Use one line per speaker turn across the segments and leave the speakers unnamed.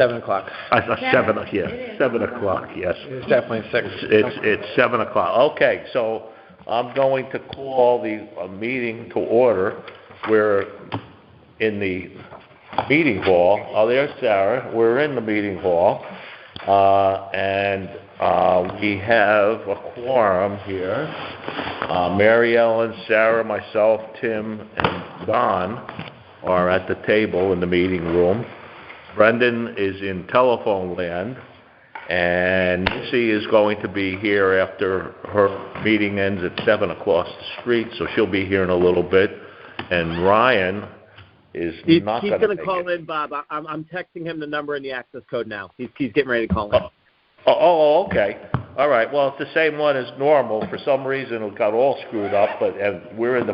7 o'clock.
7, yeah, 7 o'clock, yes.
It's definitely 6.
It's 7 o'clock. Okay, so I'm going to call the meeting to order. We're in the meeting hall. Oh, there's Sarah. We're in the meeting hall. And we have a quorum here. Mary Ellen, Sarah, myself, Tim, and Don are at the table in the meeting room. Brendan is in telephone land, and Missy is going to be here after her meeting ends at 7 across the street, so she'll be here in a little bit. And Ryan is not going to
He's going to call in, Bob. I'm texting him the number and the access code now. He's getting ready to call in.
Oh, okay. All right. Well, it's the same one as normal. For some reason, it got all screwed up, and we're in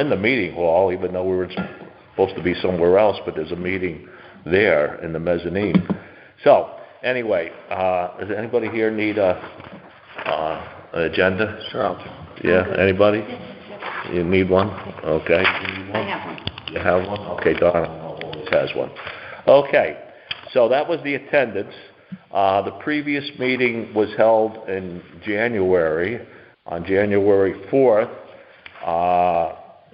the meeting hall, even though we were supposed to be somewhere else, but there's a meeting there in the mezzanine. So, anyway, does anybody here need an agenda?
Sure.
Yeah, anybody? You need one? Okay. You need one?
I have one.
You have one? Okay, Donna always has one. Okay, so that was the attendance. The previous meeting was held in January, on January 4th.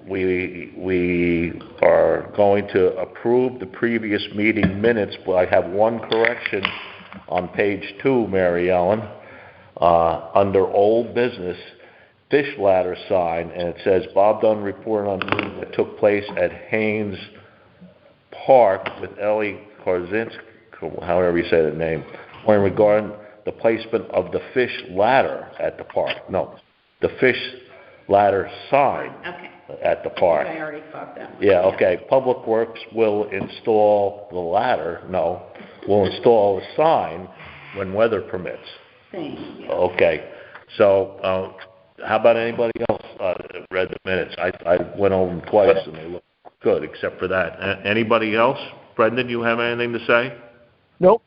We are going to approve the previous meeting minutes, but I have one correction on page 2, Mary Ellen, under old business, fish ladder sign, and it says, Bob Dunn reported on the meeting that took place at Haynes Park with Ellie Korzinski, however you say the name, when regarding the placement of the fish ladder at the park. No, the fish ladder sign at the park.
I already thought that.
Yeah, okay. Public Works will install the ladder. No, will install a sign when weather permits.
Thank you.
Okay. So, how about anybody else read the minutes? I went over them twice and they look good, except for that. Anybody else? Brendan, you have anything to say?
Nope.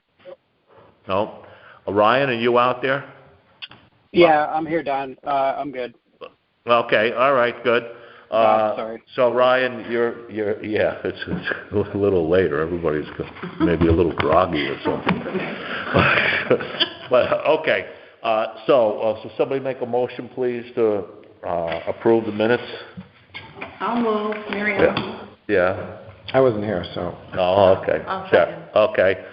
No. Ryan, are you out there?
Yeah, I'm here, Don. I'm good.
Okay. All right. Good.
Sorry.
So Ryan, you're yeah. It's a little later. Everybody's maybe a little groggy or something. But okay. So somebody make a motion, please, to approve the minutes.
I'll move. Mary Ellen.
Yeah.
I wasn't here, so.
Oh, okay.
I'll second.
Okay.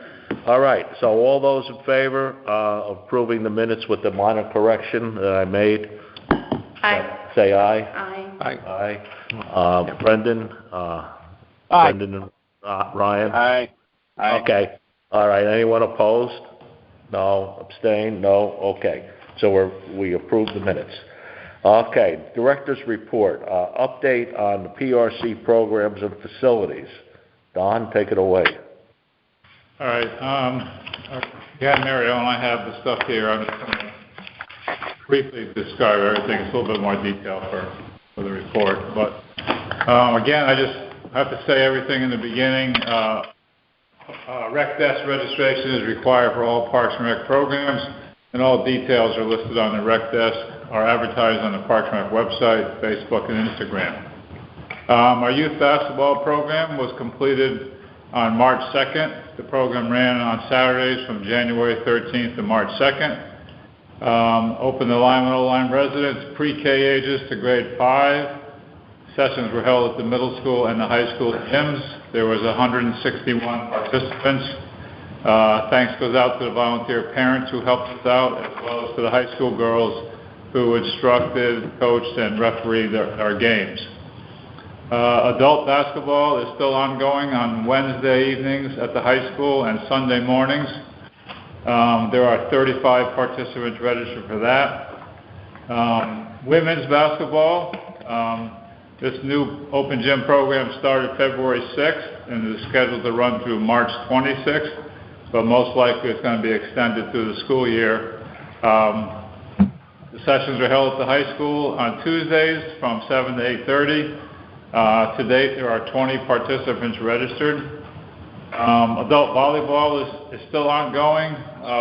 All right. So all those in favor of approving the minutes with the minor correction that I made?
Aye.
Say aye.
Aye.
Aye. Brendan?
Aye.
Brendan and Ryan?
Aye.
Okay. All right. Anyone opposed? No. Abstain? No. Okay. So we approve the minutes. Okay. Director's report. Update on the PRC programs and facilities. Don, take it away.
All right. Yeah, Mary Ellen, I have the stuff here. I'm just going to briefly describe everything. It's a little bit more detail for the report. But again, I just have to say everything in the beginning. Rec desk registration is required for all Parks and Rec programs, and all details are listed on the rec desk, are advertised on the Parks and Rec website, Facebook, and Instagram. Our youth basketball program was completed on March 2nd. The program ran on Saturdays from January 13th to March 2nd. Opened to Lyman residents, pre-K ages to grade 5. Sessions were held at the middle school and the high school gyms. There was 161 participants. Thanks goes out to the volunteer parents who helped us out, as well as to the high school girls who instructed, coached, and refereed our games. Adult basketball is still ongoing on Wednesday evenings at the high school and Sunday mornings. There are 35 participants registered for that. Women's basketball, this new open gym program started February 6th and is scheduled to run through March 26th, but most likely it's going to be extended through the school year. The sessions are held at the high school on Tuesdays from 7 to 8:30. To date, there are 20 participants registered. Adult volleyball is still ongoing.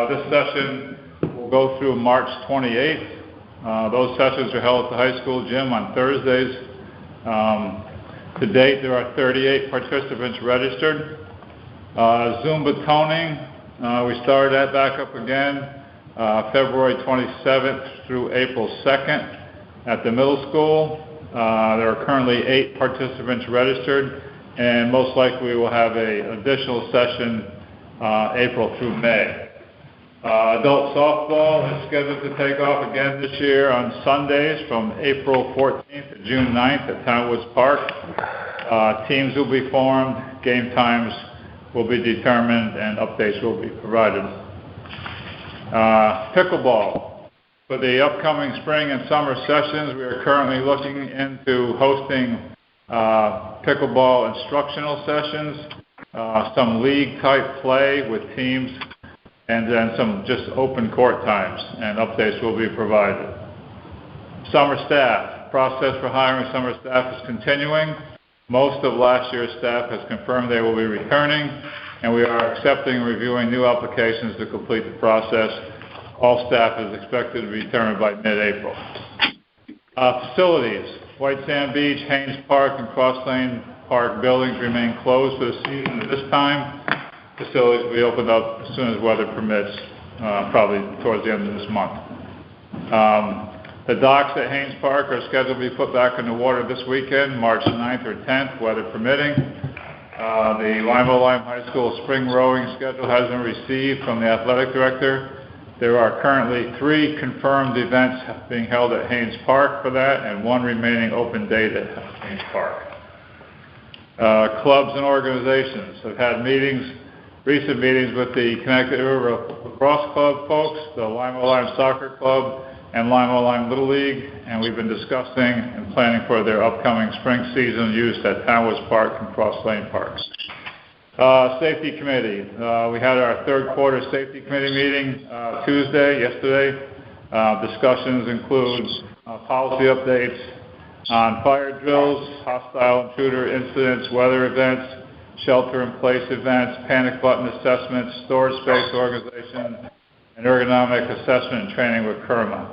This session will go through March 28th. Those sessions are held at the high school gym on Thursdays. To date, there are 38 participants registered. Zumba toning, we started that back up again, February 27th through April 2nd at the middle school. There are currently 8 participants registered, and most likely we will have an additional session April through May. Adult softball is scheduled to take off again this year on Sundays from April 14th to June 9th at Townwoods Park. Teams will be formed, game times will be determined, and updates will be provided. Pickleball. For the upcoming spring and summer sessions, we are currently looking into hosting pickleball instructional sessions, some league-type play with teams, and then some just open court times, and updates will be provided. Summer staff. Process for hiring summer staff is continuing. Most of last year's staff has confirmed they will be returning, and we are accepting and reviewing new applications to complete the process. All staff is expected to be returned by mid-April. Facilities. White Sand Beach, Haynes Park, and Cross Lane Park buildings remain closed for the season at this time. Facilities will be opened up as soon as weather permits, probably towards the end of this month. The docks at Haynes Park are scheduled to be put back in the water this weekend, March 9th or 10th, weather permitting. The Lima Lime High School spring rowing schedule has been received from the athletic director. There are currently 3 confirmed events being held at Haynes Park for that, and 1 remaining open date at Haynes Park. Clubs and organizations have had recent meetings with the Connecticut River Lacrosse Club folks, the Lima Lime Soccer Club, and Lima Lime Little League, and we've been discussing and planning for their upcoming spring season use at Townwoods Park and Cross Lane Parks. Safety Committee. We had our third quarter Safety Committee meeting yesterday. Discussions include policy updates on fire drills, hostile intruder incidents, weather events, shelter-in-place events, panic button assessments, storage space organization, and ergonomic assessment and training with KERMA.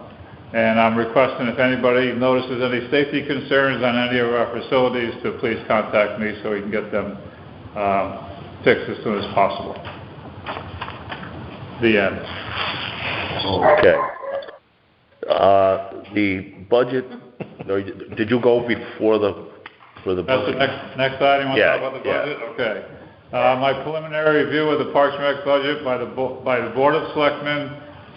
And I'm requesting if anybody notices any safety concerns on any of our facilities to please contact me so we can get them fixed as soon as possible. The end.
Okay. The budget, did you go before for the budget?
That's the next item. Want to talk about the budget? Okay. My preliminary review of the Parks and Rec budget by the Board of Selectmen,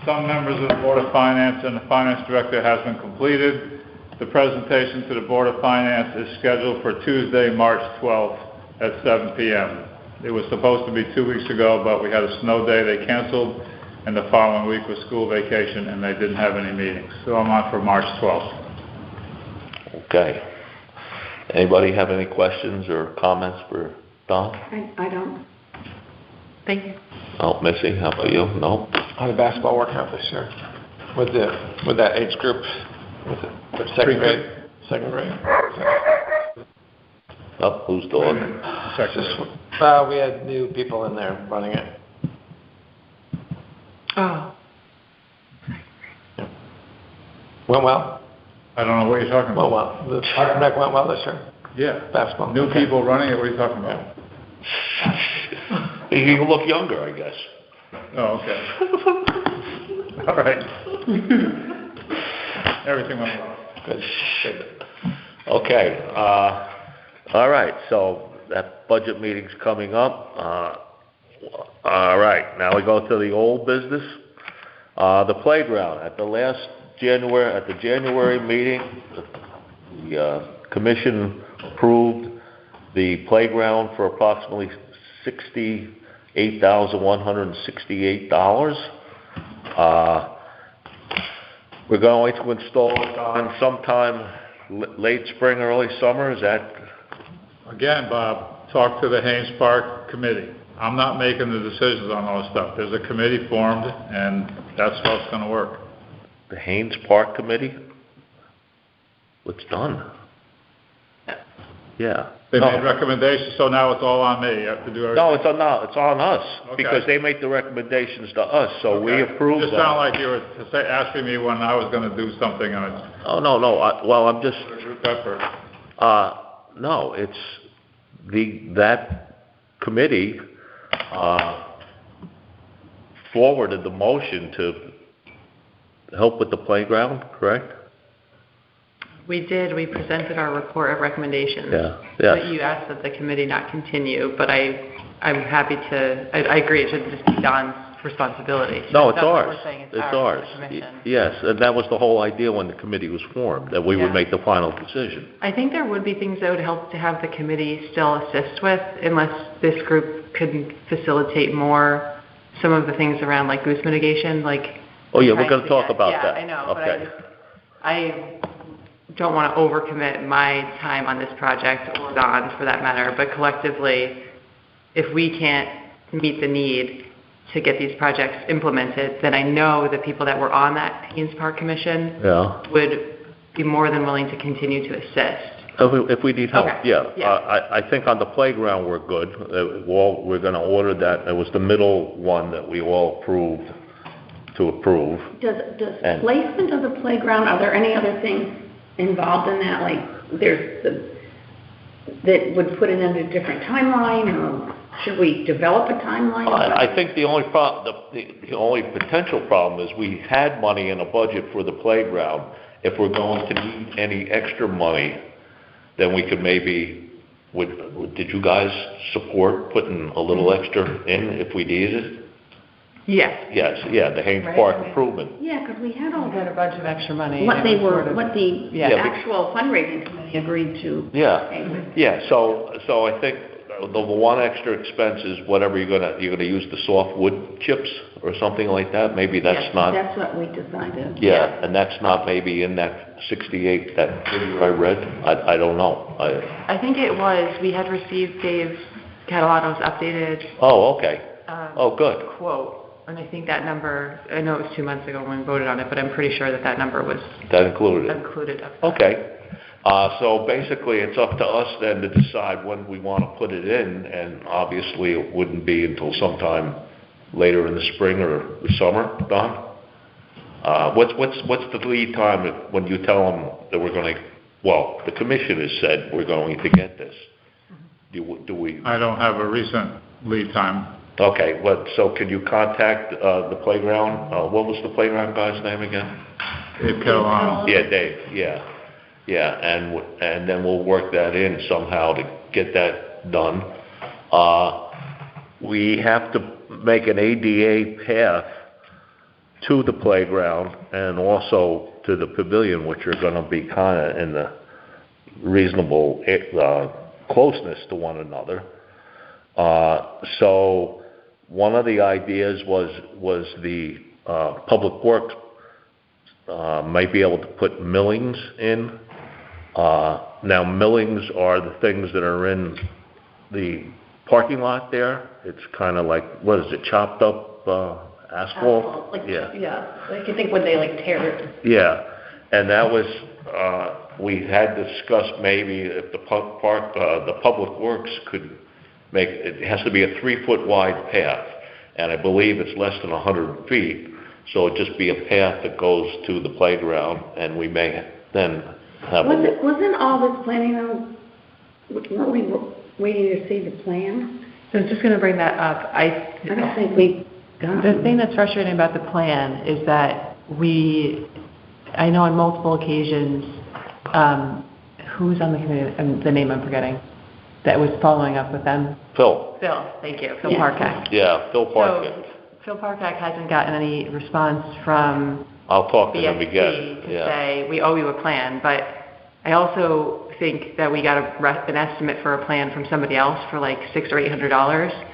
some members of the Board of Finance, and the Finance Director has been completed. The presentation to the Board of Finance is scheduled for Tuesday, March 12th at 7 p.m. It was supposed to be 2 weeks ago, but we had a snow day they canceled, and the following week was school vacation, and they didn't have any meetings. So I'm on for March 12th.
Okay. Anybody have any questions or comments for Don?
I don't. Thank you.
Oh, Missy, how about you? No?
How did basketball work out this year? With that age group? With second grade? Second grade?
Oh, who's dog?
We had new people in there running it.
Oh.
Yeah. Went well?
I don't know what you're talking about.
Well. The Park and Rec went well this year?
Yeah.
Basketball.
New people running it? What are you talking about?
You look younger, I guess.
Oh, okay. All right. Everything went well.
Good. Okay. All right. So that budget meeting's coming up. All right. Now we go to the old business. The playground. At the January meeting, the commission approved the playground for approximately $68,168. We're going to install it on sometime late spring, early summer. Is that?
Again, Bob, talk to the Haynes Park Committee. I'm not making the decisions on all this stuff. There's a committee formed, and that's how it's going to work.
The Haynes Park Committee? It's done. Yeah.
They made recommendations, so now it's all on me. You have to do everything.
No, it's on us,
Okay.
because they make the recommendations to us, so we approve them.
It just sounded like you were asking me when I was going to do something on it.
Oh, no, I'm just,
Group effort.
no, it's that committee forwarded the motion to help with the playground, correct?
We did. We presented our report of recommendations.
Yeah,
But
yeah.
you asked that the committee not continue, but I'm happy to, I agree, it should just be Don's responsibility.
No, it's
That's what
ours.
we're saying, it's
It's
ours,
ours.
the commission.
Yes, and that was the whole idea when the committee was formed, that we would
Yeah.
make the final decision.
I think there would be things that would help to have the committee still assist with, unless this group could facilitate more some of the things around like goose mitigation, like.
Oh, yeah, we're
trying
gonna
to
talk
get-
about that.
Yeah, I know, but
Okay.
I don't want to overcommit my time on this project, or Don for that matter, but collectively, if we can't meet the need to get these projects implemented, then I know the people that were on that Haynes Park Commission
Yeah.
would be more than willing to continue to assist.
If we need help,
Okay,
yeah.
yeah.
I think on the playground, we're good. We're gonna order that. It was the middle one that we all approved to approve.
Does
And-
placement of the playground, are there any other things involved in that? Like, that would put it in a different timeline, or should we develop a timeline?
I think the only the only potential problem is we had money in a budget for the playground. If we're going to need any extra money, then we could maybe, did you guys support putting a little extra in if we needed it?
Yes.
Yes, yeah, the Haynes
Right,
Park
I mean-
improvement.
Yeah, because we had all
We had a
that,
bunch of extra money.
what
and it was sort of-
what the
Yeah.
Yeah,
actual fundraising committee agreed to.
Yeah,
pay with.
yeah, so I think the one extra expense is whatever you're gonna use the soft wood chips or something like that, maybe that's
Yes,
not,
That's what we decided.
yeah, and that's not maybe in that 68, that figure I read, I don't know,
I think it was, we had received Dave Catalano's updated
oh, okay, oh,
um,
good,
quote, and I think that number, I know it was 2 months ago when we voted on it, but I'm pretty sure that number was
that included it.
included.
Okay, so basically, it's up to us then to decide when we want to put it in, and obviously, it wouldn't be until sometime later in the spring or the summer, Don? What's the lead time when you tell them that we're going to, well, the commission has said we're going to get this? Do we,
I don't have a recent lead time.
okay, so can you contact the playground? What was the playground guy's name again?
Dave Catalano.
Yeah, Dave, yeah, and then we'll work that in somehow to get that done. We have to make an ADA path to the playground and also to the pavilion, which are gonna be kinda in the reasonable, closeness to one another. So one of the ideas was the, Public Works might be able to put millings in. Now millings are the things that are in the parking lot there. It's kind of like, what is it, chopped up asphalt?
Like,
Yeah,
like you think when they like tear it.
yeah. And that was, we had discussed maybe if the Public Works could make, it has to be a 3-foot wide path. And I believe it's less than 100 feet. So it'd just be a path that goes to the playground, and we may then have a...
Wasn't all this planning on, weren't we waiting to see the plan?
So I was just going to bring that up.
I don't think we got
The thing that's frustrating about the plan is that I know on multiple occasions, who's on the committee, the name I'm forgetting, that was following up with them?
Phil,
Thank you, Phil
Yeah.
Parkak.
yeah, Phil Parkett.
So Phil Parkak hasn't gotten any response from
I'll talk to him
BSC
again,
to
yeah.
say, we owe you a plan, but I also think that we got an estimate for a plan from somebody else for like $600 or $800.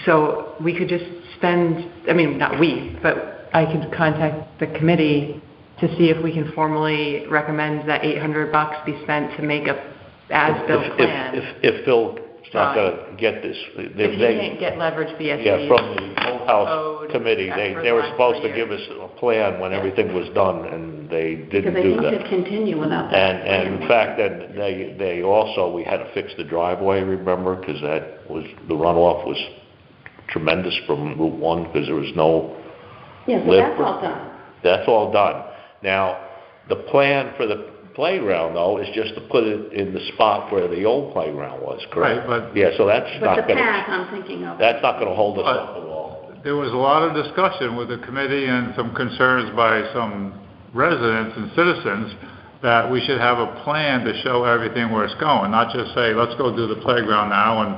So we could just spend, I mean, not we, but I could contact the committee to see if we can formally recommend that $800 be spent to make a as-built plan.
If Phil's not gonna get this,
If he can't get leverage BSC.
yeah, from the whole house
code
committee,
for
they
the
were
last
supposed
4
to give
years.
us a plan when everything was done, and they didn't
Because they
do
need
that.
to continue without that.
And in fact, then they also, we had to fix the driveway, remember, because the runoff was tremendous from Route 1, because there was no,
Yeah, so
live
that's
for-
all done.
that's all done. Now, the plan for the playground, though, is just to put it in the spot where the old playground was, correct?
Right, but-
Yeah, so that's
But
not
the
gonna,
path I'm thinking of.
that's not gonna hold us up at all.
There was a lot of discussion with the committee and some concerns by some residents and citizens that we should have a plan to show everything where it's going, not just say, let's go do the playground now and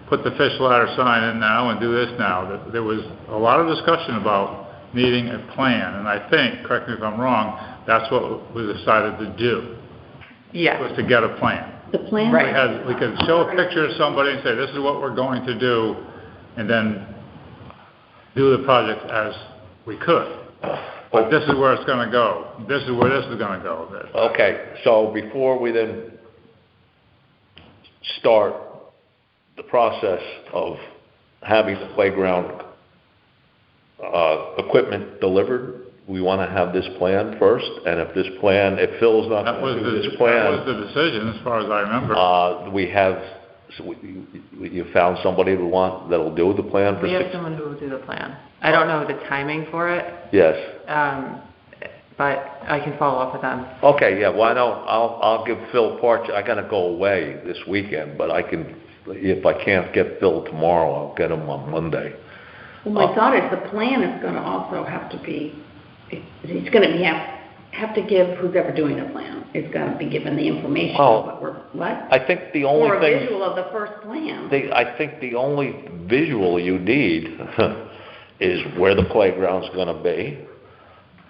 put the fish ladder sign in now and do this now. There was a lot of discussion about needing a plan, and I think, correct me if I'm wrong, that's what we decided to do,
Yes,
was to get a plan.
The plan?
Right.
We could show a picture of somebody and say, this is what we're going to do, and then do the project as we could. But this is where it's gonna go. This is where this is gonna go.
Okay, so before we then start the process of having the playground equipment delivered, we want to have this plan first, and if this plan, if Phil's not
That was
going to do this
that
plan,
was the decision, as far as I remember.
we have, so you found somebody that'll do the plan for
we have
6?
someone who will do the plan. I don't know the timing for it,
Yes.
but I can follow up with them.
Okay, yeah, why don't, I'll give Phil part, I gotta go away this weekend, but I can, if I can't get Phil tomorrow, I'll get him on Monday.
Well, my thought is the plan is gonna also have to be, it's gonna be, have to give who's ever doing the plan. It's gotta be given the information
Well,
of what?
I think the only
Or a
thing,
visual of the first plan.
I think the only visual you need is where the playground's gonna be,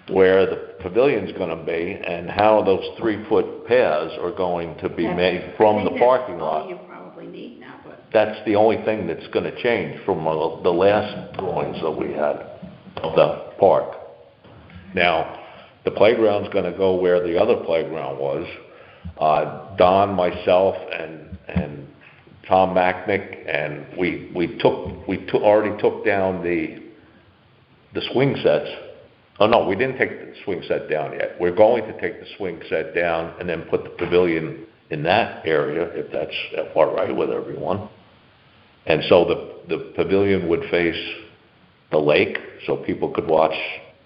where the pavilion's gonna be, and how those 3-foot paths are going to be made from the parking lot.
I think that's all you probably need now, but.
That's the only thing that's gonna change from the last drawings that we had of the park. Now, the playground's gonna go where the other playground was. Don, myself, and Tom Macknick, and we already took down the swing sets. Oh, no, we didn't take the swing set down yet. We're going to take the swing set down and then put the pavilion in that area, if that's all right with everyone. And so the pavilion would face the lake, so people could watch.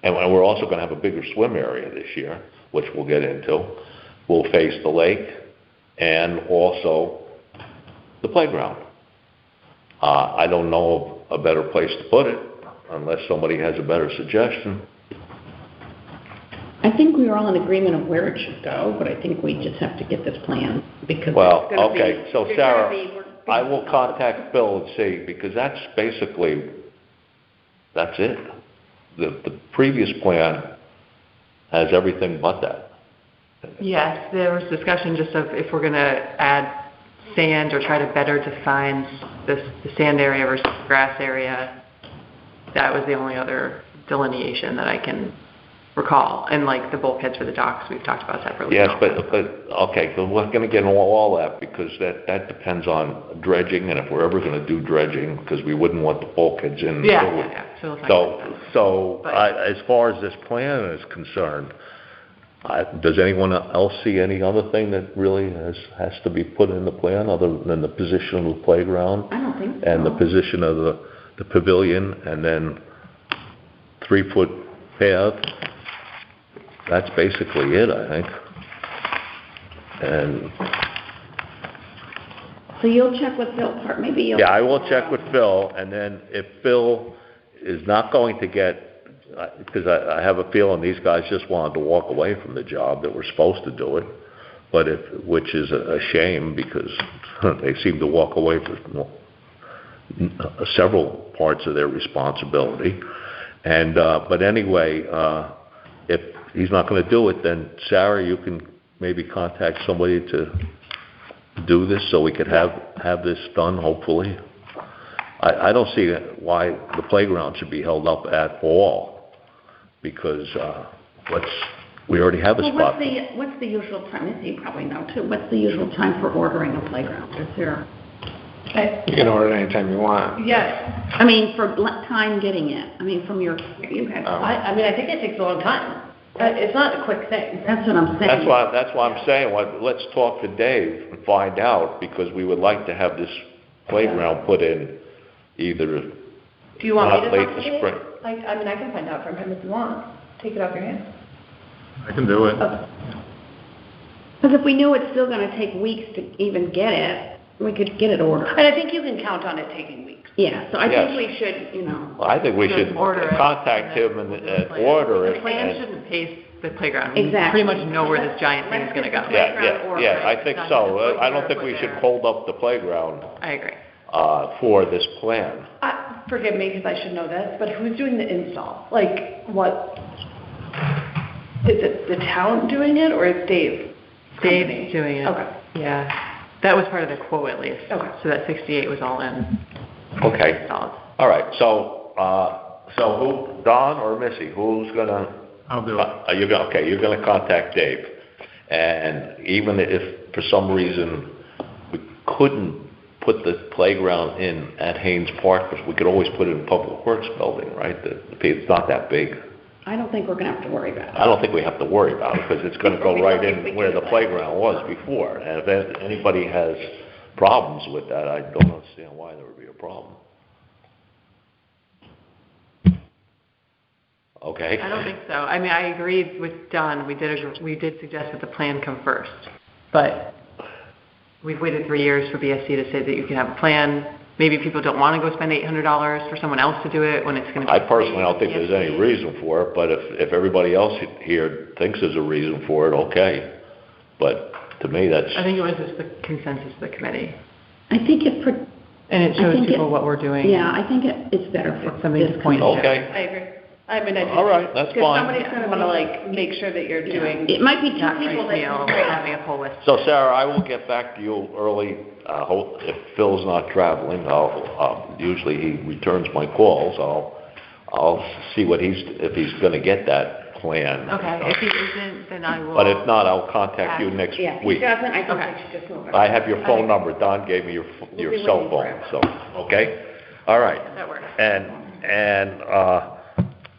And we're also gonna have a bigger swim area this year, which we'll get into. We'll face the lake and also the playground. I don't know of a better place to put it, unless somebody has a better suggestion.
I think we were all in agreement of where it should go, but I think we just have to get this plan because.
Well,
there's gonna
okay,
be-
so
there's
Sarah,
gonna be-
I will contact Phil and see, because that's basically, that's it. The previous plan has everything but that.
Yes, there was discussion just of if we're gonna add sand or try to better define the sand area versus grass area. That was the only other delineation that I can recall, and like the bulkheads for the docks we've talked about separately.
Yes, but, okay, so we're gonna get into all that, because that depends on dredging, and if we're ever gonna do dredging, because we wouldn't want the bulkheads in.
Yeah. So we'll talk about that.
So,
But-
as far as this plan is concerned, does anyone else see any other thing that really has to be put in the plan, other than the position of the playground?
I don't think so.
And the position of the pavilion, and then 3-foot path? That's basically it, I think. And,
So you'll check with Phil, maybe you'll.
yeah, I will check with Phil, and then if Phil is not going to get, because I have a feeling these guys just wanted to walk away from the job, that we're supposed to do it, but which is a shame, because they seem to walk away from several parts of their responsibility. And, but anyway, if he's not gonna do it, then Sarah, you can maybe contact somebody to do this, so we could have this done, hopefully. I don't see why the playground should be held up at all, because, we already have a
Well,
spot.
what's the usual time, this you probably know too, what's the usual time for ordering a playground? Is there,
You can order it anytime you want.
Yeah,
I mean, for time getting it, I mean, from your, you had,
I mean, I think it takes a long time. It's not a quick thing.
that's what I'm saying.
That's why I'm saying, let's talk to Dave and find out, because we would like to have this playground put in either
Do you want me
not
to
late
talk to
this
Dave?
spring.
I mean, I can find out from him if you want. Take it off your hands.
I can do it.
Okay.
Because if we knew it's still gonna take weeks to even get it, we could get it ordered.
And I think you can count on it taking weeks.
Yeah, so I
Yes.
think we should, you know,
Well, I think we should
Order it.
contact him and order
The
it.
plan
and-
shouldn't pace the playground. We
Exactly.
pretty much know where this giant thing is gonna go.
Yeah, I think so. I don't think we should hold up the playground,
I agree.
for this plan.
Forgive me, because I should know this, but who's doing the install? Like, what? Is it the town doing it, or is Dave?
Dave's doing it.
Okay.
Yeah. That was part of the quote at least.
Okay.
So that 68 was all in.
Okay,
Solid.
all right, so who, Don or Missy, who's gonna?
I'll do it.
You're gonna contact Dave. And even if for some reason we couldn't put the playground in at Haynes Park, because we could always put it in Public Works building, right? It's not that big.
I don't think we're gonna have to worry about it.
I don't think we have to worry about it, because it's gonna go right in where the playground was before. And if anybody has problems with that, I don't understand why there would be a problem. Okay?
I don't think so. I mean, I agreed with Don. We did suggest that the plan come first. But we've waited 3 years for BSC to say that you can have a plan. Maybe people don't want to go spend $800 for someone else to do it when it's going to be.
I personally don't think there's any reason for it, but if everybody else here thinks there's a reason for it, okay. But to me, that's,
I think it was just the consensus of the committee.
I think it,
And it
I
shows
think
people what we're doing.
yeah, I think it's better for
It's something to
this
point to.
committee.
okay,
I agree. I mean, I just.
all right, that's
Because
fine.
somebody's gonna wanna like, make sure that you're doing.
It might be two
Not
people that.
piecemeal, having a full list.
So Sarah, I will get back to you early, if Phil's not traveling, usually he returns my calls, I'll see if he's gonna get that plan.
Okay, if he isn't, then I will.
But if not, I'll contact you next
Yeah, if
week.
he doesn't, I think
Okay.
we should just move it.
I have your phone number, Don gave me your
We'll be
cell
waiting
phone,
for it.
so, okay? All right.
That works.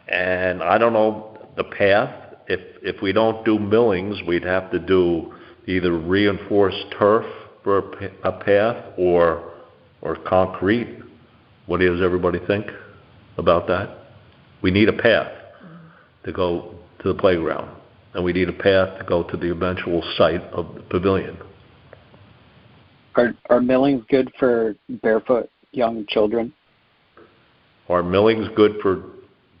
And I don't know the path, if we don't do millings, we'd have to do either reinforced turf for a path or concrete. What does everybody think about that? We need a path to go to the playground, and we need a path to go to the eventual site of the pavilion.
Are millings good for barefoot young children?
Are millings good for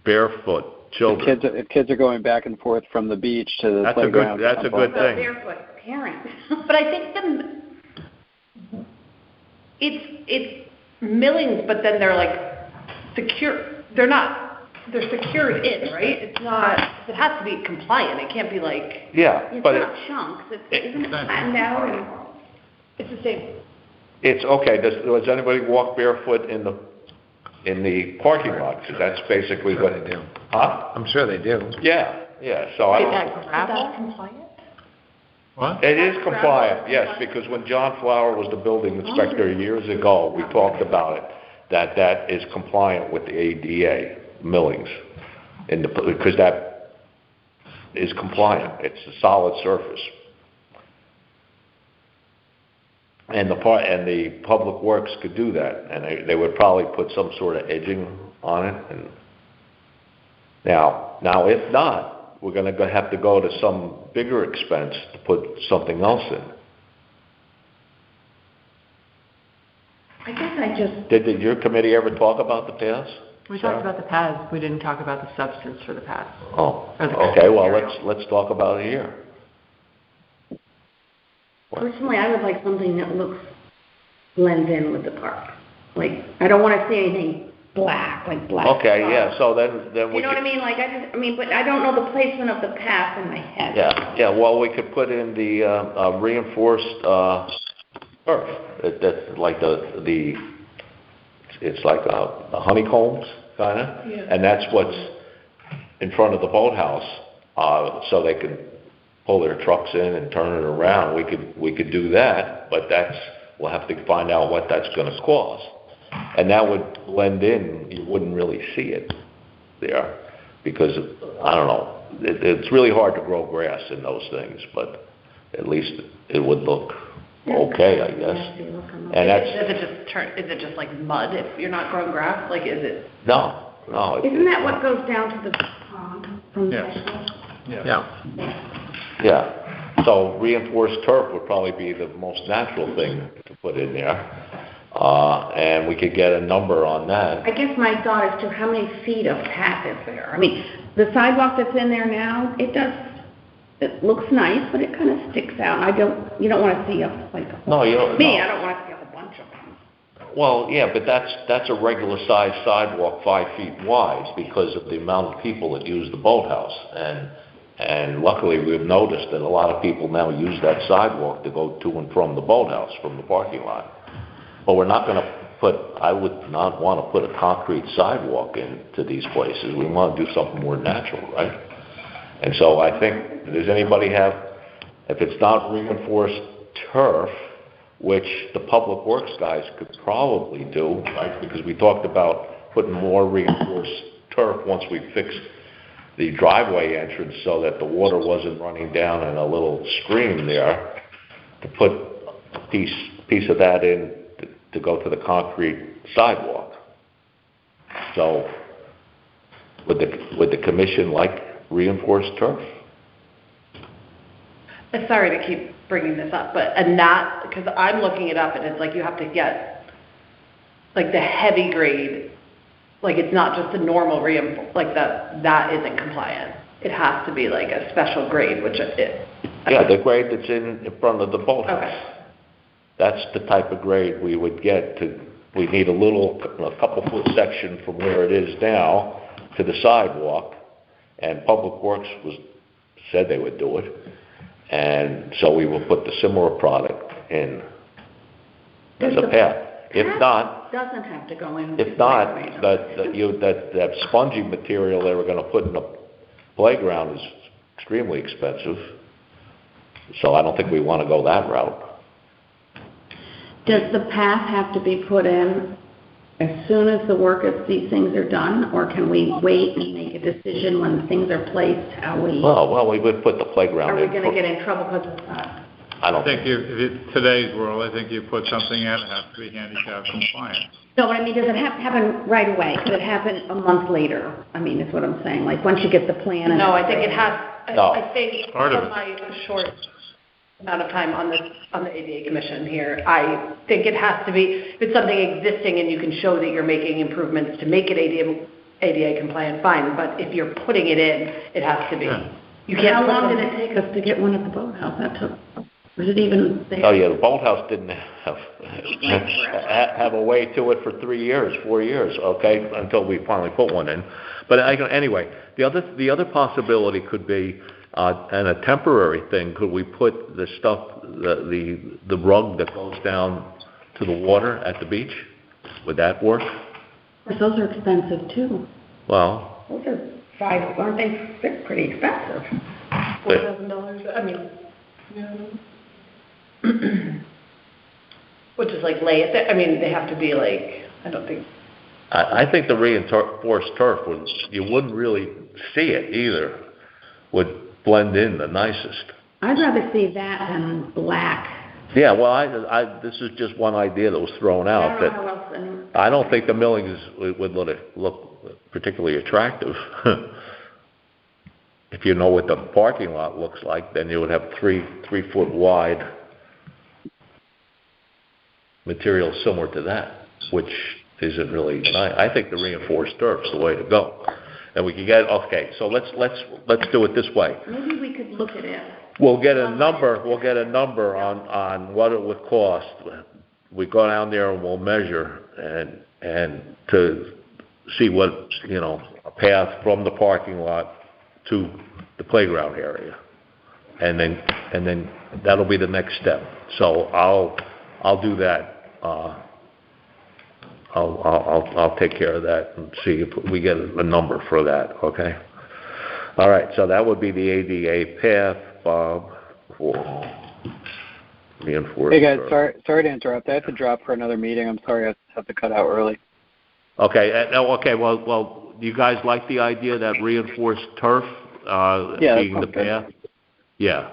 barefoot children?
If kids are going back and forth from the beach to the playground.
That's a good thing.
Barefoot parents.
But I think it's millings, but then they're like secure, they're secured in, right? It's not, it has to be compliant, it can't be like,
Yeah,
It's
but
not chunks, isn't it flattened out and?
it's the same.
it's okay. Does anybody walk barefoot in the parking lot? Because that's basically
Sure
what.
they do.
Huh?
I'm sure they do.
Yeah, so I
Is
don't,
that gravel?
compliant?
What?
it is compliant, yes, because when John Flower was the building inspector years ago, we talked about it, that is compliant with the ADA millings, because that is compliant. It's a solid surface. And the Public Works could do that, and they would probably put some sort of edging on it. And now, if not, we're gonna have to go to some bigger expense to put something else in.
I guess I just,
Did your committee ever talk about the paths?
We talked about the paths, we didn't talk about the substance for the paths.
Oh,
Or the
okay, well,
material.
let's talk about it here.
personally, I would like something that blends in with the park. Like, I don't wanna see anything black.
Okay, yeah, so then we
You know what I
could,
mean? Like, but I don't know the placement of the path in my head.
yeah, well, we could put in the reinforced turf. That's like it's like a honeycombs, kinda.
Yeah.
And that's what's in front of the boathouse, so they can pull their trucks in and turn it around. We could do that, but we'll have to find out what that's gonna cost. And that would blend in, you wouldn't really see it there, because, I don't know, it's really hard to grow grass in those things, but at least it would look okay, I guess. And that's,
Is it just like mud if you're not growing grass? Like, is it?
no.
Isn't that what goes down to the pond from the
Yes.
vegetable?
Yeah.
Yeah.
Yeah, So reinforced turf would probably be the most natural thing to put in there. And we could get a number on that.
I guess my thought is to how many feet of path is there? I mean, the sidewalk that's in there now, it looks nice, but it kind of sticks out. You don't want to see
No, you don't.
Me,
no.
I don't want to see a whole bunch of them.
Well, yeah, but that's a regular sized sidewalk 5 feet wide because of the amount of people that use the boathouse. And luckily we've noticed that a lot of people now use that sidewalk to go to and from the boathouse, from the parking lot. But we're not gonna I would not want to put a concrete sidewalk into these places. We want to do something more natural, right? And so I think, does anybody have, if it's not reinforced turf, which the public works guys could probably do, right? Because we talked about putting more reinforced turf once we fixed the driveway entrance so that the water wasn't running down in a little stream there, to put a piece of that in to go to the concrete sidewalk. So would the commission like reinforced turf?
Sorry to keep bringing this up, but because I'm looking it up and it's like you have to get like the heavy grade, like it's not just a normal like that isn't compliant. It has to be like a special grade, which
yeah, the grade that's in front of the boathouse.
Okay.
That's the type of grade we would get we need a couple foot section from where it is now to the sidewalk, and Public Works said they would do it. And so we will put the similar product in as a path. If not,
Doesn't have to go in.
if not, that spongy material they were gonna put in the playground is extremely expensive. So I don't think we wanna go that route.
Does the path have to be put in as soon as these things are done, or can we wait and make a decision when things are placed,
Well, we would put the playground
are we
in.
going to get in trouble because it's not?
I
think today's world, I think you put something in, it has to be handicap compliant.
No, but I mean, does it have to happen right away? Could it happen a month later? I mean, is what I'm saying, like, once you get the plan and...
No, I think it has,
No.
I think
Part of
from
it.
my short amount of time on the ADA commission here, I think it has to be, if it's something existing and you can show that you're making improvements to make it ADA compliant, fine, but if you're putting it in, it has to be.
Yeah.
You can't.
How long did it take us to get one at the boathouse? Was it even...
Oh, yeah, the boathouse didn't have a way to it for 3 years, 4 years, okay, until we finally put one in. But anyway, the other possibility could be, and a temporary thing, could we put the stuff, the rug that goes down to the water at the beach? Would that work?
Those are expensive, too.
Well,
Those are aren't they? They're pretty expensive.
$4,000, I mean, which is like lay it there, I mean, they have to be like, I don't think.
I think the reinforced turf you wouldn't really see it either, would blend in the nicest.
I'd rather see that than black.
Yeah, well, this is just one idea that was thrown out.
I don't know how else...
I don't think the millings would let it look particularly attractive. If you know what the parking lot looks like, then you would have 3 foot wide material similar to that, which isn't really nice. I think the reinforced turf's the way to go. And we can so let's do it this way.
Maybe we could look at it.
We'll get a number on what it would cost. We go down there and we'll measure and to see what, a path from the parking lot to the playground area. And then that'll be the next step. So I'll do that. I'll take care of that and see if we get a number for that, okay? All right, so that would be the ADA path, Bob, for reinforced.
Hey guys, sorry to interrupt. I have to drop for another meeting. I'm sorry I have to cut out early.
Okay, well, do you guys like the idea that reinforced turf being the path? Yeah.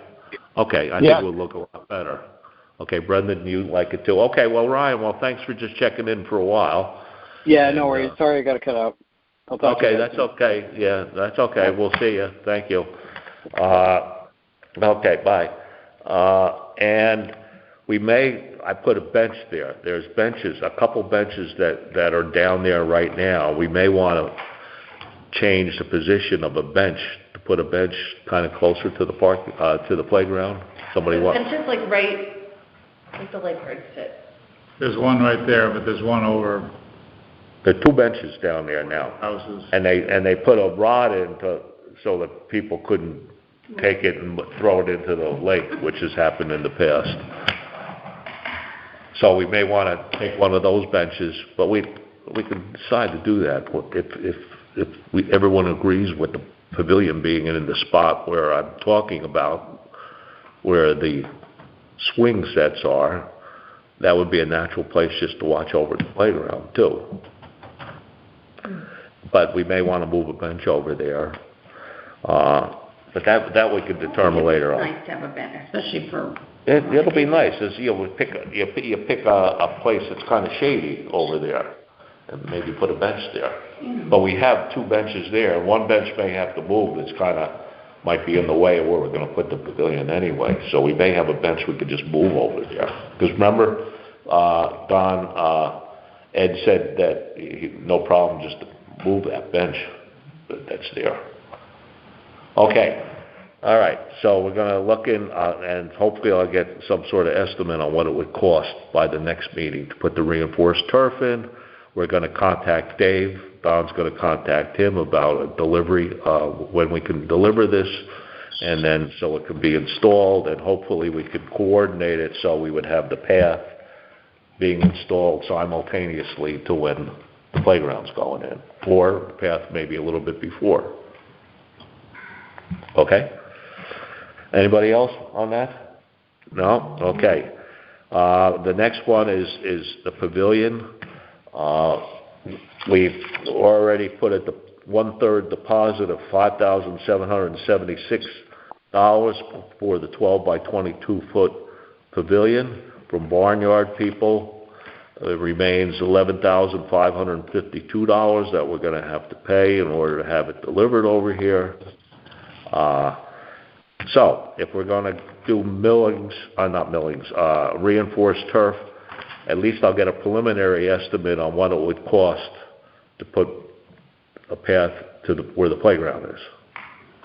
Okay, I think it will look a lot better. Okay, Brendan, you like it too. Okay, well, Ryan, thanks for just checking in for a while.
Yeah, no worries. Sorry I got to cut out. I'll talk to you guys.
That's okay. Yeah, that's okay. We'll see you. Thank you. Okay, bye. And I put a bench there. There's benches, a couple benches that are down there right now. We may want to change the position of a bench, to put a bench kind of closer to the park, to the playground. Somebody
And
wants,
just like right, like the lifeguards sit.
There's one right there, but there's one over
there are two benches down there now.
houses.
And they put a rod in so that people couldn't take it and throw it into the lake, which has happened in the past. So we may want to take one of those benches, but we can decide to do that if everyone agrees with the pavilion being in the spot where I'm talking about, where the swing sets are. That would be a natural place just to watch over the playground too. But we may want to move a bench over there. But that we could determine later on.
It's nice to have a bench, especially for.
It'll be nice, you pick a place that's kind of shady over there, and maybe put a bench there. But we have two benches there, and one bench may have to move, it's might be in the way of where we're gonna put the pavilion anyway, so we may have a bench we could just move over there. Because remember, Don, Ed said that no problem just to move that bench that's there. Okay. All right, so we're gonna look in, and hopefully I'll get some sort of estimate on what it would cost by the next meeting to put the reinforced turf in. We're gonna contact Dave. Don's gonna contact him about a delivery, when we can deliver this, and then so it can be installed, and hopefully we could coordinate it so we would have the path being installed simultaneously to when the playground's going in, or the path maybe a little bit before. Okay? Anybody else on that? No? Okay. The next one is the pavilion. We've already put a one-third deposit of $5,776 for the 12 by 22 foot pavilion from Barnyard people. It remains $11,552 that we're going to have to pay in order to have it delivered over here. So, if we're going to do reinforced turf, at least I'll get a preliminary estimate on what it would cost to put a path to where the playground is.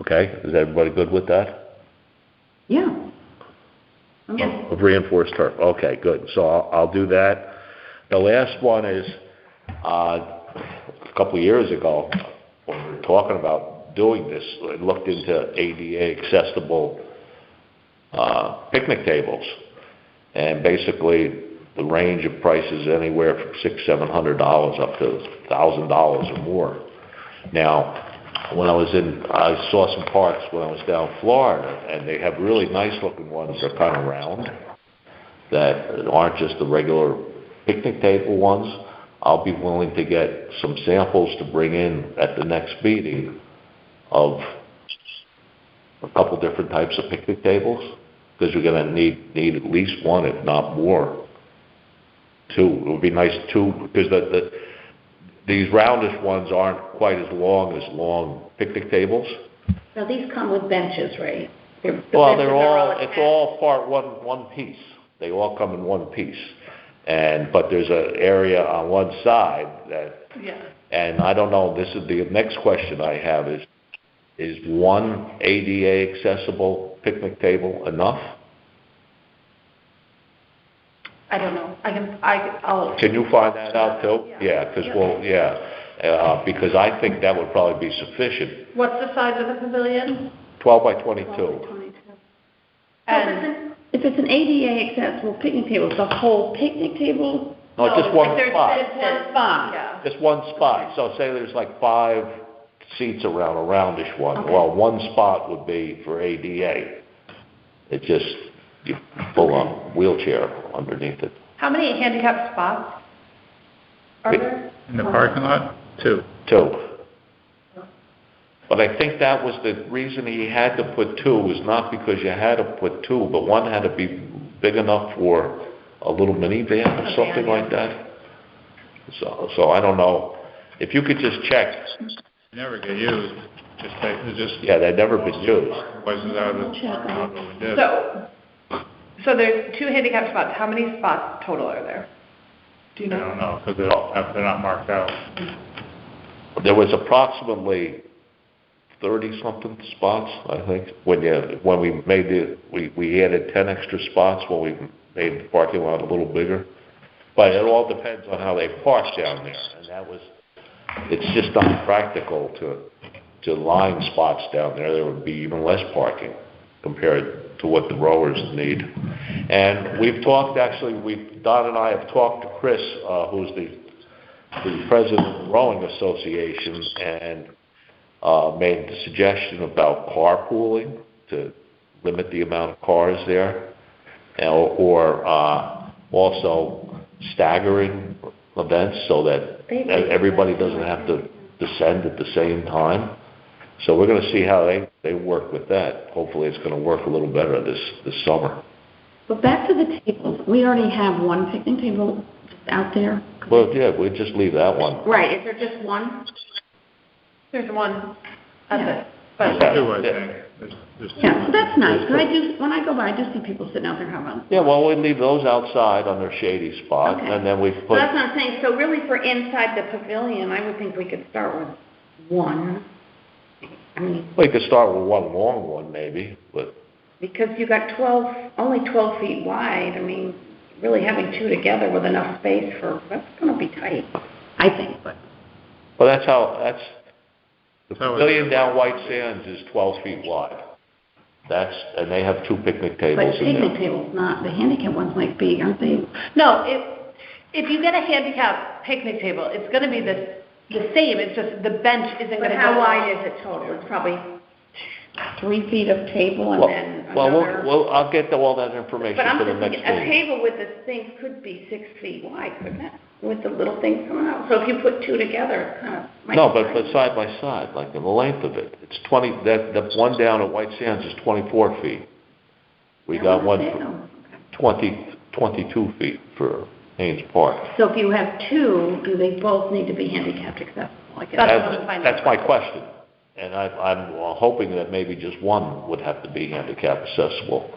Okay? Is everybody good with that?
Yeah.
Of reinforced turf. Okay, good. So I'll do that. The last one is, a couple of years ago, when we were talking about doing this, I looked into ADA accessible picnic tables, and basically the range of prices anywhere from $600-700 up to $1,000 or more. Now, when I saw some parks when I was down in Florida, and they have really nice looking ones that are kind of round, that aren't just the regular picnic table ones. I'll be willing to get some samples to bring in at the next meeting of a couple different types of picnic tables, because you're going to need at least one, if not more. Two. It would be nice two, because these roundish ones aren't quite as long picnic tables.
Now, these come with benches, right?
It's all part one piece. They all come in one piece. But there's an area on one side that,
Yeah.
and I don't know, this is the next question I have is one ADA accessible picnic table enough?
I don't know. I'll.
Can you find that out too? Yeah, because I think that would probably be sufficient.
What's the size of the pavilion?
12 by 22.
And
If it's an ADA accessible picnic table, it's a whole picnic table?
No, just one
there's
spot.
benches.
One spot.
Yeah.
Just one spot. So say there's like 5 seats around a roundish one.
Okay.
Well, one spot would be for ADA. It just, you pull a wheelchair underneath it.
How many handicap spots are there?
In the parking lot? 2.
2. But I think that was the reason he had to put 2, was not because you had to put 2, but one had to be big enough for a little minivan or something like that. So I don't know. If you could just check.
Never get used.
Yeah, they've never been used.
Places out of the parking lot, what we did.
So, So there's 2 handicap spots. How many spots total are there? Do you
I
know?
don't know, because they're not marked out.
There was approximately 30-something spots, I think, when we made we added 10 extra spots when we made the parking lot a little bigger. But it all depends on how they park down there, and it's just not practical to line spots down there. There would be even less parking compared to what the rowers need. And we've talked, Don and I have talked to Chris, who's the president of the Rowing Association, and made the suggestion about carpooling to limit the amount of cars there, or also staggering events so that everybody doesn't have to descend at the same time. So we're going to see how they work with that. Hopefully it's going to work a little better this summer.
But back to the tables, we already have one picnic table out there.
Well, yeah, we'll just leave that one.
Right, is there just one?
There's one. That's
Yeah.
it. But
Two, I think. There's 2.
Yeah, so that's nice, because when I go by, I do see people sitting out there having.
Yeah, well, we leave those outside on their shady spot,
Okay.
and then we
So
put,
that's what I'm saying, so really for inside the pavilion, I would think we could start with one. I mean,
we could start with one long one maybe, but,
because you got only 12 feet wide, I mean, really having 2 together with enough space that's gonna be tight, I think, but.
well, that's the
So
pavilion down White Sands is 12 feet wide. And they have 2 picnic tables
But
in
picnic
there.
tables not, the handicap ones might be, aren't they?
no, if you get a handicap picnic table, it's going to be the same. It's just the bench isn't going
But
to
how
go
wide is it total? It's probably 3 feet of table and then
Well,
another.
I'll get all that information
But I'm
for the
just
next
thinking, a
meeting.
table with the things could be 6 feet wide, couldn't it? With the little things coming out. So if you put 2 together, it kind of might.
No,
be
but
tight.
side by side, like in the length of it, it's 20, the one down at White Sands is 24 feet. We
Yeah,
got
well,
one
there
for
you go.
22 feet for Haynes Park.
So if you have 2, do they both need to be handicapped accessible? I guess.
That's what I'm finding
That's
out.
my question. And I'm hoping that maybe just one would have to be handicap accessible.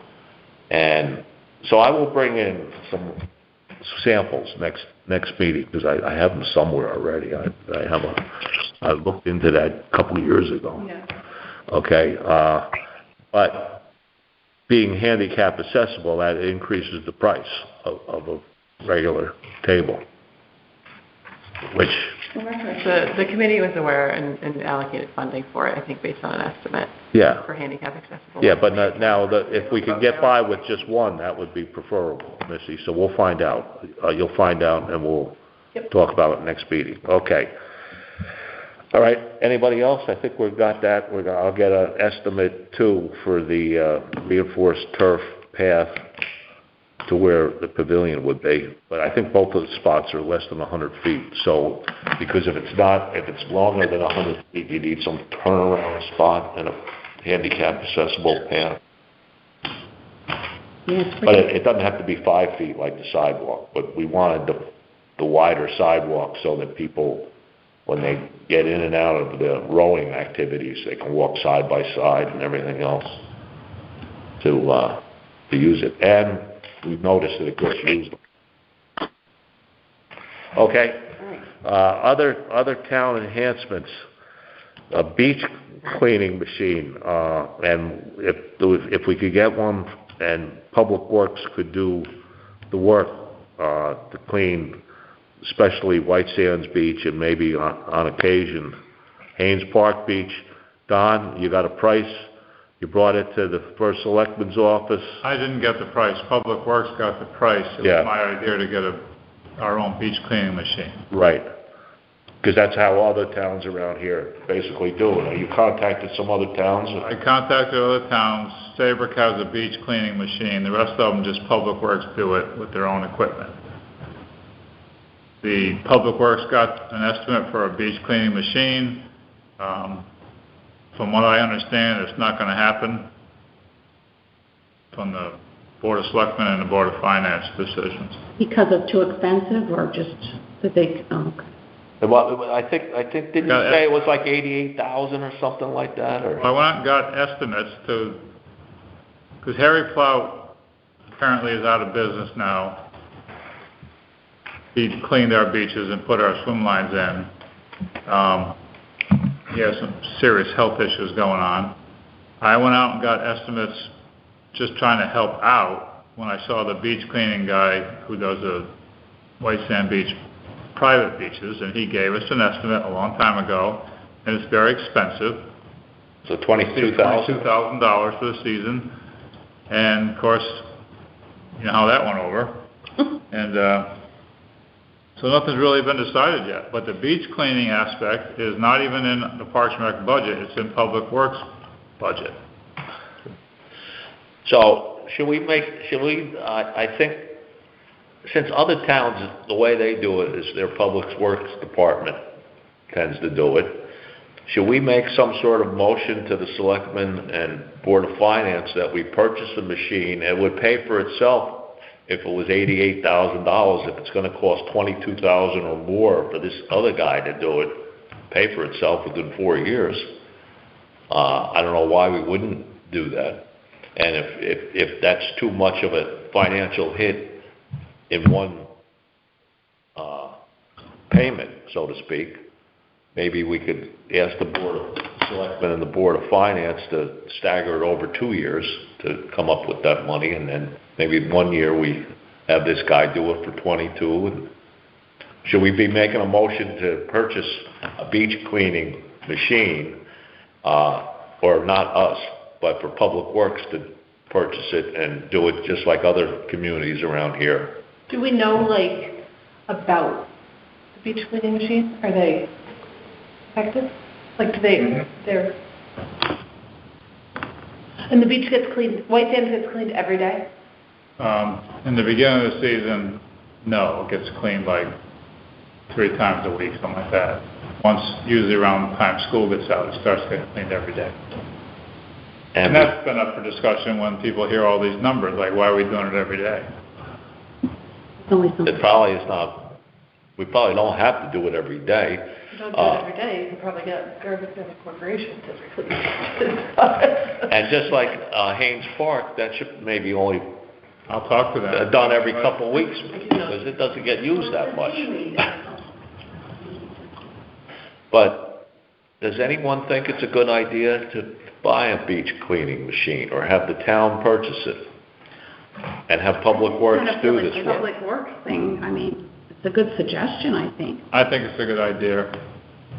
And so I will bring in some samples next meeting, because I have them somewhere already. I looked into that a couple of years ago.
Yeah.
Okay, but being handicap accessible, that increases the price of a regular table, which,
Well, that's right.
The committee was aware and allocated funding for it, I think, based on an estimate
yeah.
for handicap accessible.
Yeah, but now, if we could get by with just one, that would be preferable, Missy, so we'll find out. You'll find out, and we'll talk about it next meeting. Okay. All right, anybody else? I think we've got that. I'll get an estimate, too, for the reinforced turf path to where the pavilion would be. But I think both of the spots are less than 100 feet, so, because if it's longer than 100 feet, you need some turnaround spot and a handicap accessible path.
Yes,
But it doesn't have to be 5 feet like the sidewalk, but we wanted the wider sidewalk so that people, when they get in and out of the rowing activities, they can walk side by side and everything else to use it. And we've noticed that it gets used. Okay. Other town enhancements, a beach cleaning machine, and if we could get one, and Public Works could do the work to clean, especially White Sands Beach and maybe on occasion Haynes Park Beach. Don, you got a price? You brought it to the first selectman's office?
I didn't get the price. Public Works got the price. It
Yeah.
was my idea to get our own beach cleaning machine.
Right. Because that's how other towns around here basically do it. You contacted some other towns?
I contacted other towns. Saybrook has a beach cleaning machine. The rest of them, just Public Works do it with their own equipment. The Public Works got an estimate for a beach cleaning machine. From what I understand, it's not going to happen from the Board of Selectmen and the Board of Finance decisions.
Because of too expensive or just that they, okay.
Well, I think, didn't you
Yeah,
say it was like 88,000 or something like that, or?
I went out and got estimates because Harry Plow apparently is out of business now. He cleaned our beaches and put our swim lines in. He has some serious health issues going on. I went out and got estimates just trying to help out when I saw the beach cleaning guy who does the White Sand Beach private beaches, and he gave us an estimate a long time ago, and it's very expensive.
So $22,000?
$22,000 for the season. And of course, you know how that went over. And so nothing's really been decided yet. But the beach cleaning aspect is not even in the Parks and Rec budget, it's in Public Works budget.
So I think, since other towns, the way they do it is their Public Works Department tends to do it, should we make some sort of motion to the Selectmen and Board of Finance that we purchase a machine? It would pay for itself if it was $88,000. If it's gonna cost $22,000 or more for this other guy to do it, pay for itself within 4 years. I don't know why we wouldn't do that. And if that's too much of a financial hit in one payment, so to speak, maybe we could ask the Board of Selectmen and the Board of Finance to stagger it over 2 years to come up with that money, and then maybe 1 year we have this guy do it for 22. And should we be making a motion to purchase a beach cleaning machine, or not us, but for Public Works to purchase it and do it just like other communities around here?
Do we know, like, about the beach cleaning machines? Are they effective? Like, do they, they're... And the beach gets cleaned, White Sands gets cleaned every day?
In the beginning of the season, no, it gets cleaned like 3 times a week, something like that. Once, usually around the time school gets out, it starts getting cleaned every day. And that's been up for discussion when people hear all these numbers, like, why are we doing it every day?
It probably is not, we probably don't have to do it every day.
If you don't do it every day, you can probably get Garbage Day Corporation to clean it.
And just like Haynes Park, that should maybe only
I'll talk to them.
done every couple of weeks, because it doesn't get used that much. But does anyone think it's a good idea to buy a beach cleaning machine, or have the town purchase it and have Public Works do this work?
Public Works thing, I mean, it's a good suggestion, I think,
I think it's a good idea.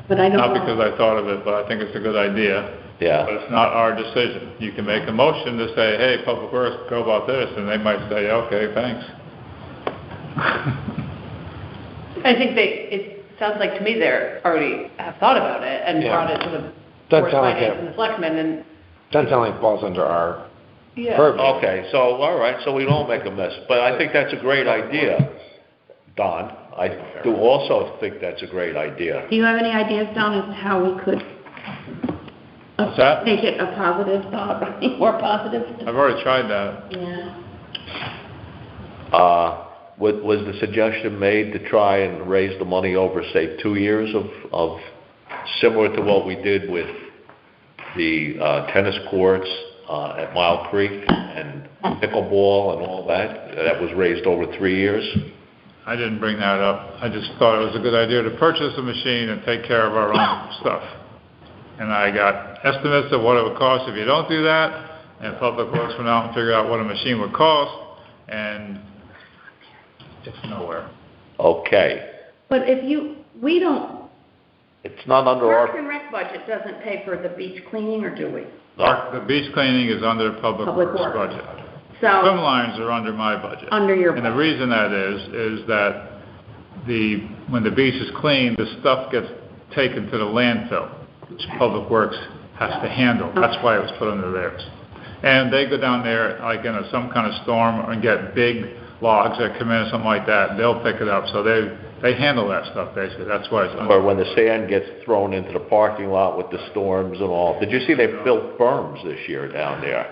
but I don't know.
Not because I thought of it, but I think it's a good idea. But
Yeah,
it's not our decision. You can make a motion to say, hey, Public Works, go about this, and they might say, okay, thanks.
I think it sounds like to me they already have thought about it and
Yeah.
brought it to the
Doesn't
Board of
sound like
Finance
it.
and the Selectmen, and,
Doesn't sound like it falls under our
yeah.
purview.
okay, so, all right, so we don't make a mess, but I think that's a great idea, Don. I do also think that's a great idea.
Do you have any ideas, Don, as to how we could
What's that?
make it a positive thought, right? More positive?
I've already tried that.
Yeah.
Was the suggestion made to try and raise the money over, say, 2 years of similar to what we did with the tennis courts at Mile Creek and pickleball and all that? That was raised over 3 years?
I didn't bring that up. I just thought it was a good idea to purchase a machine and take care of our own stuff. And I got estimates of what it would cost if you don't do that, and Public Works went out and figured out what a machine would cost, and it's nowhere.
Okay.
But we don't,
It's not under
Parks
our,
and Rec budget doesn't pay for the beach cleaning, or do we?
The beach cleaning is under the Public
Public
Works
Works.
budget.
So,
Swim lines are under my budget.
under your
And the
budget.
reason that is that when the beach is cleaned, the stuff gets taken to the landfill, which Public Works has to handle. That's why it was put under theirs. And they go down there, like in some kind of storm, and get big logs that come in or something like that, they'll pick it up. So they handle that stuff, basically. That's why it's under.
or when the sand gets thrown into the parking lot with the storms and all. Did you see they built berms this year down there?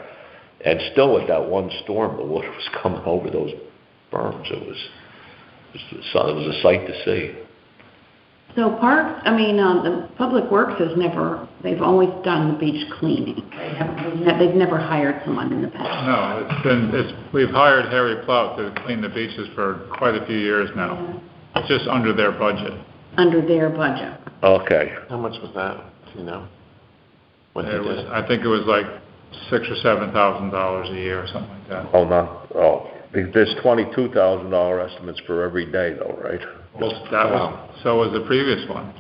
And still with that one storm, the water was coming over those berms. It was a sight to see.
So parks, the Public Works they've always done the beach cleaning. They've never hired someone in the past.
No, we've hired Harry Plout to clean the beaches for quite a few years now. It's just under their budget.
Under their budget.
Okay.
How much was that, do you know? What they
It was,
did?
I think it was like $6,000 or $7,000 a year or something like that.
There's $22,000 estimates for every day though, right?
Well, so was the previous one.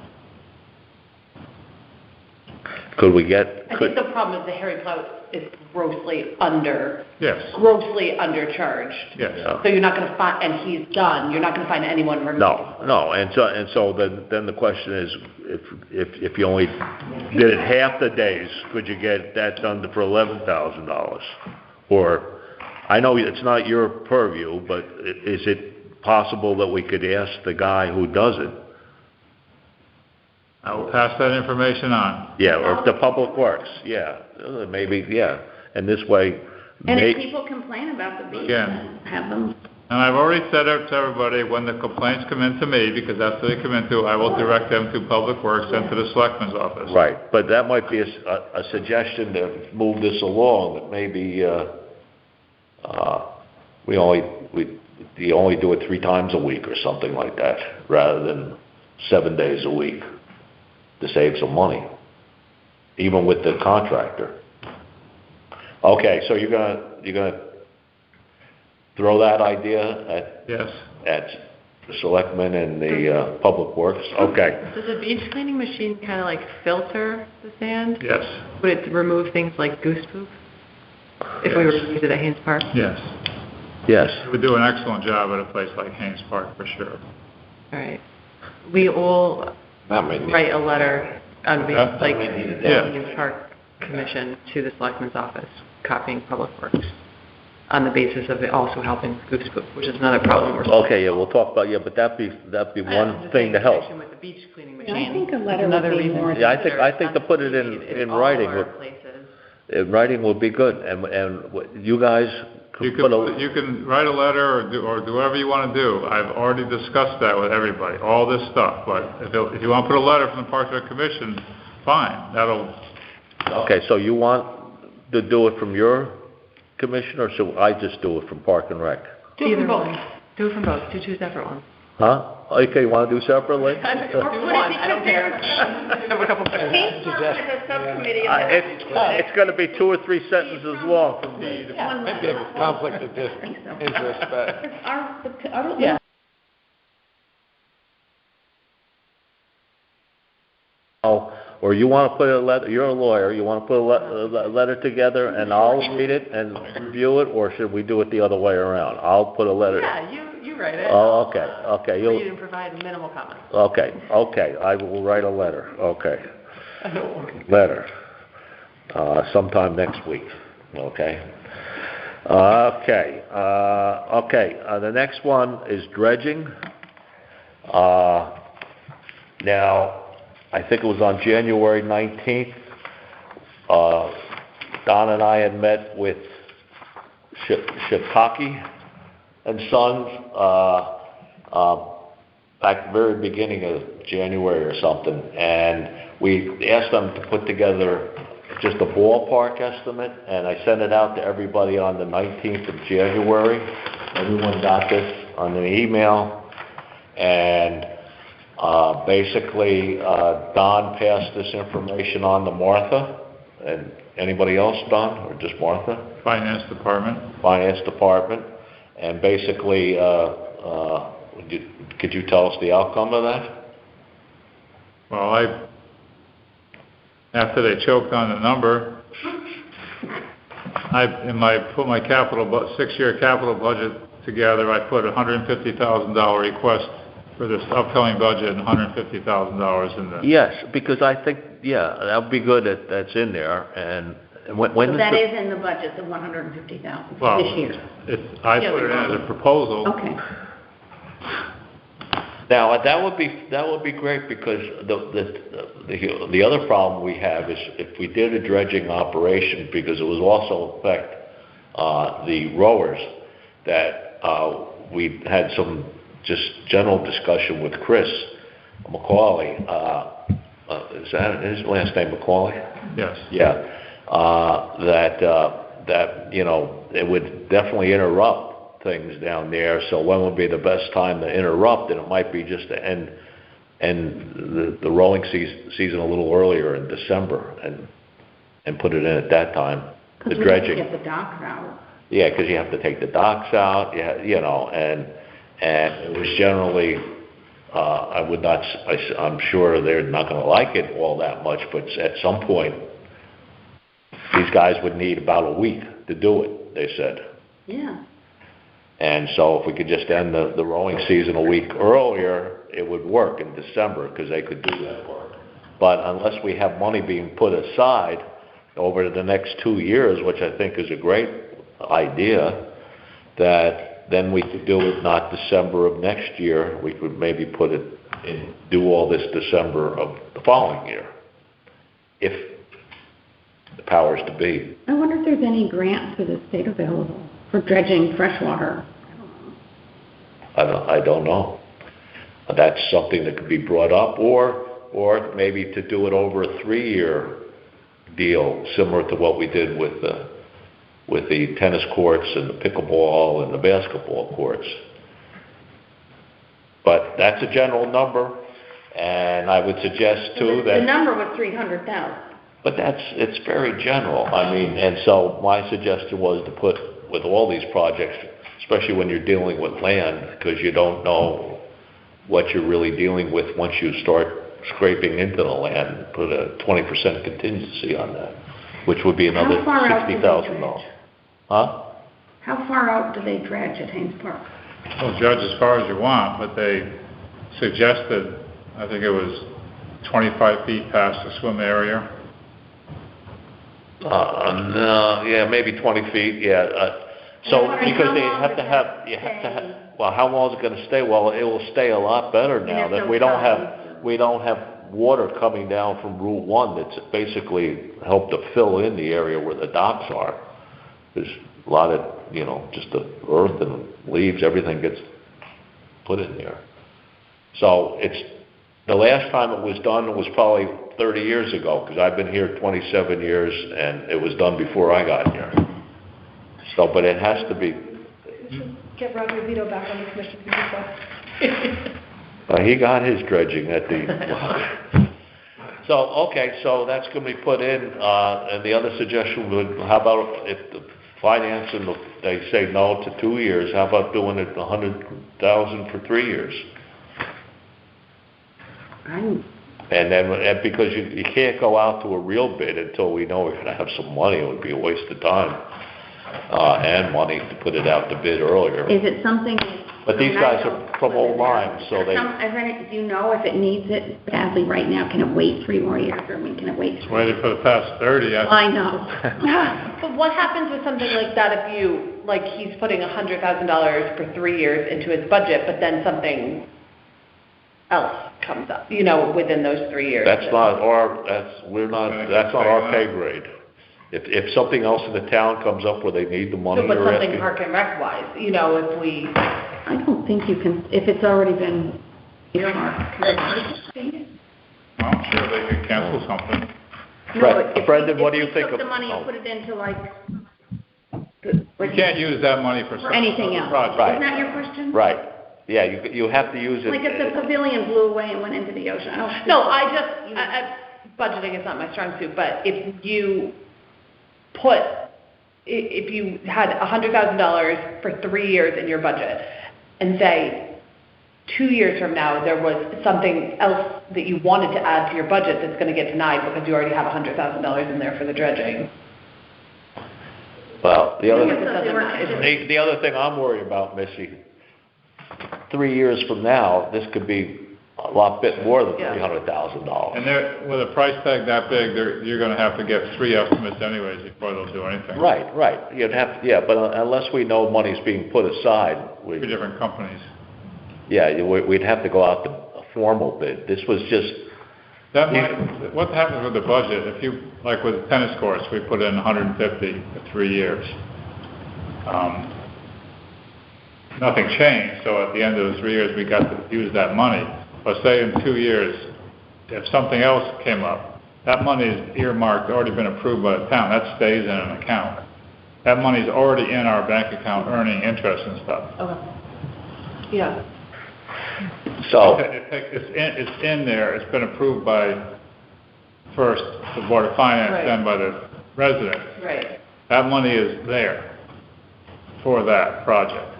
Could we get,
I think the problem is the Harry Plout is grossly undercharged.
Yes,
So you're not gonna find, and he's done, you're not gonna find anyone remotely.
no, and so then the question is, if you only did it half the days, could you get that done for $11,000? Or, I know it's not your purview, but is it possible that we could ask the guy who does it?
I will pass that information on.
Yeah, or if the Public Works, yeah, maybe, yeah, and this way,
And if people complain about the beach,
Yeah.
have them.
And I've already said out to everybody, when the complaints come in to me, because that's what they come into, I will direct them to Public Works and to the Selectman's office.
right, but that might be a suggestion to move this along, that maybe, you only do it 3 times a week or something like that, rather than 7 days a week, to save some money, even with the contractor. Okay, so you're gonna throw that idea
Yes.
at the selectmen and the Public Works? Okay,
Does a beach cleaning machine kind of like filter the sand?
Yes,
Would it remove things like goose poop? If we were to use it at Haynes Park?
yes.
yes,
It would do an excellent job at a place like Haynes Park, for sure.
All right. We all
That may need.
write a letter on the,
Yeah.
like,
Yeah.
Haynes Park Commission to the Selectman's office, copying Public Works, on the basis of it also helping goose poop, which is another problem we're solving.
okay, yeah, we'll talk about, yeah, but that'd be one thing to help.
With the beach cleaning
Yeah, I
machine.
think a letter
is another
would be
reason
more-
to
Yeah, I
consider
think to put it in
all
writing
our
would,
places.
writing would be good, and you guys
You
could put a,
can write a letter or do whatever you want to do. I've already discussed that with everybody, all this stuff, but if you want to put a letter from the Park and Rec Commission, fine,
okay, so you want to do it from your commission, or should I just do it from Park and Rec?
Either one. Do it from both. Do 2 separate ones.
Huh? Okay, you wanna do separately?
Do one. I don't care. Have a couple questions.
Haynes Park is a subcommittee of
It's gonna be 2 or 3 sentences long from me.
Maybe a conflict of interest, but
I don't know.
Yeah.
Or you wanna put a letter, you're a lawyer, you wanna put a letter together and I'll read it and review it, or should we do it the other way around? I'll put a letter.
Yeah, you wread it.
Oh, okay,
Read and provide minimal comments.
okay, I will write a letter, okay. Letter, sometime next week, okay? The next one is dredging. Now, I think it was on January 19th, Don and I had met with Shitaki and Sons, back at the very beginning of January or something, and we asked them to put together just a ballpark estimate, and I sent it out to everybody on the 19th of January. Everyone got this on an email, and basically, Don passed this information on to Martha, and anybody else, Don, or just Martha?
Finance Department.
Finance Department, and basically, could you tell us the outcome of that?
Well, after they choked on the number, put my 6-year capital budget together, I put a $150,000 request for this upcoming budget and $150,000 in the...
Yes, because I think, that would be good that's in there, and when
So
is
that
the...
is in the budget, the 150,000
Well,
this year.
I put it as a proposal.
Okay.
Now, that would be great, because the other problem we have is if we did a dredging operation, because it would also affect the rowers, that we had some just general discussion with Chris, Macaulay, is that his last name, Macaulay?
Yes.
Yeah, that, you know, it would definitely interrupt things down there, so when would be the best time to interrupt? And it might be just to end the rowing season a little earlier in December, and put it in at that time, the
Because we have to
dredging.
get the docks out.
Yeah, because you have to take the docks out, you know, and it was generally, I'm sure they're not gonna like it all that much, but at some point, these guys would need about a week to do it, they said.
Yeah.
And so if we could just end the rowing season a week earlier, it would work in December, because they could do that work. But unless we have money being put aside over the next 2 years, which I think is a great idea, that then we could do it not December of next year, we could maybe put it in, do all this December of the following year, if the powers to be.
I wonder if there's any grants for the state available for dredging freshwater.
I don't know. That's something that could be brought up, or maybe to do it over a 3-year deal, similar to what we did with the tennis courts and the pickleball and the basketball courts. But that's a general number, and I would suggest too
The
that,
number was 300,000.
but it's very general. I mean, and so my suggestion was to put, with all these projects, especially when you're dealing with land, because you don't know what you're really dealing with once you start scraping into the land, put a 20% contingency on that, which would be another
How far out do they
$60,000.
dredge?
Huh?
How far out do they dredge at Haynes Park?
Well, judge as far as you want, but they suggested, I think it was 25 feet past the swim area.
No, yeah, maybe 20 feet, yeah. So,
I'm wondering
because
how
they
long
have
does
to
that
have, you have to have,
stay?
well, how long is it gonna stay? Well, it will stay a lot better now
there's
that
no
we don't
tides.
have water coming down from Route 1 that's basically helped to fill in the area where the docks are. There's a lot of, you know, just the earth and leaves, everything gets put in there. So the last time it was done was probably 30 years ago, because I've been here 27 years, and it was done before I got here. So, but it has to be,
Get Roger Vito back on the commission.
he got his dredging at the, so, okay, so that's gonna be put in, and the other suggestion would, how about if the finance and they say no to 2 years, how about doing it 100,000 for 3 years? And then, because you can't go out to a real bid until we know we're gonna have some money, it would be a waste of time, and money to put it out to bid earlier.
Is it something?
But these guys are from Old Lyme, so they,
Do you know if it needs it badly right now? Can it wait 3 more years? Or, I mean, can it wait?
It's waited for the past 30,
I know.
But what happens with something like that if you, like, he's putting $100,000 for 3 years into his budget, but then something else comes up, you know, within those 3 years?
that's not our pay grade. If something else in the town comes up where they need the money,
No, but
you're
something
asking.
Park and Rec wise, you know, if we,
I don't think you can, if it's already been earmarked.
well, I'm sure they could cancel something.
Right. Brendan, what do you think
If you
of-
took the money
oh.
and put it into like,
You can't use that money for some
anything else.
project.
Right.
Isn't that your question?
Right, yeah, you have to use it.
Like if the pavilion blew away and went into the ocean. I don't think
no,
so.
budgeting is not my strong suit, but if you put, if you had $100,000 for 3 years in your budget, and say 2 years from now, there was something else that you wanted to add to your budget that's gonna get denied because you already have $100,000 in there for the dredging.
Well, the
Maybe
other,
it's something we're-
the other thing I'm worried about, Missy, 3 years from now, this could be a lot bit more than
Yeah.
$300,000.
And with a price tag that big, you're gonna have to get 3 estimates anyways before they'll do anything.
Right, you'd have, yeah, but unless we know money's being put aside,
3 different companies.
we'd have to go out to a formal bid. This was just,
That might, what happens with the budget, if you, like with tennis courts, we put in 150 for 3 years. Nothing changed, so at the end of the 3 years, we got to use that money. but say in 2 years, if something else came up, that money is earmarked, already been approved by the town, that stays in an account. That money's already in our bank account earning interest and stuff.
Okay. Yeah.
So,
It's in there, it's been approved by, first, the Board of Finance,
Right.
then by the residents.
Right.
That money is there for that project.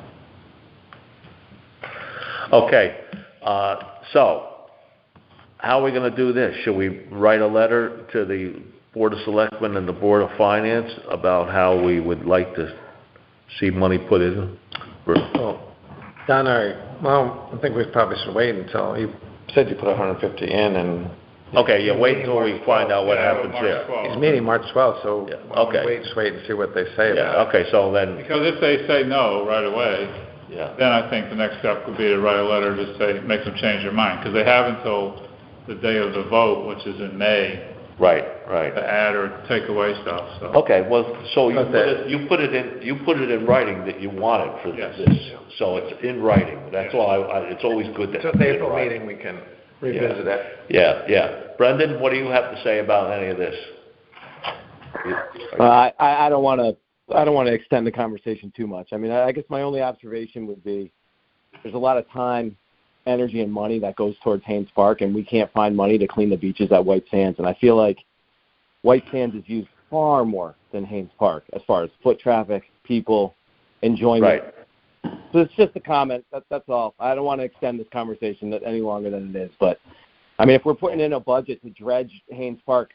okay, so, how are we gonna do this? Should we write a letter to the Board of Selectmen and the Board of Finance about how we would like to see money put in?
Well, Don, I think we probably should wait until, you said you put 150 in, and
Okay, yeah, wait until we find out what happens
March
there.
12th.
he's meeting March 12th, so
Yeah,
why don't we
okay.
just wait and see what they say
Yeah,
about it.
okay, so then,
Because if they say no right away,
yeah,
then I think the next step would be to write a letter to say, make them change their mind, because they have until the day of the vote, which is in May,
right, right.
to add or take away stuff, so.
Okay, well, so
But
you put it in writing that you want it for
Yes.
this, so it's in writing, that's all it's always good to
So
have
the
it in
April
writing.
meeting, we can revisit it.
Yeah, yeah. Brendan, what do you have to say about any of this?
I don't want to extend the conversation too much. I mean, I guess my only observation would be there's a lot of time, energy, and money that goes towards Haynes Park, and we can't find money to clean the beaches at White Sands. And I feel like White Sands is used far more than Haynes Park as far as foot traffic, people, enjoyment.
Right.
So it's just a comment. That's all. I don't want to extend this conversation any longer than it is. But, I mean, if we're putting in a budget to dredge Haynes Park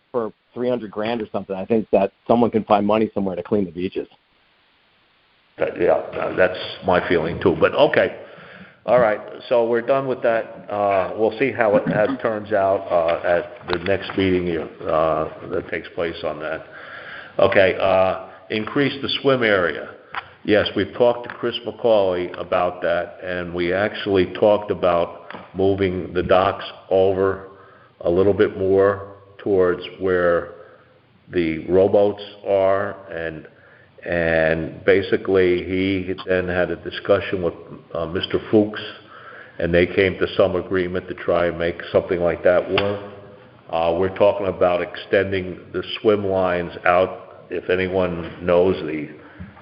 for $300,000 or something, I think that someone can find money somewhere to clean the beaches.
Yeah, that's my feeling too, but okay. All right, so we're done with that. We'll see how it turns out at the next meeting that takes place on that. Okay, increase the swim area. Yes, we've talked to Chris McCauley about that, and we actually talked about moving the docks over a little bit more towards where the rowboats are, and basically he then had a discussion with Mr. Fuchs, and they came to some agreement to try and make something like that work. We're talking about extending the swim lines out. If anyone knows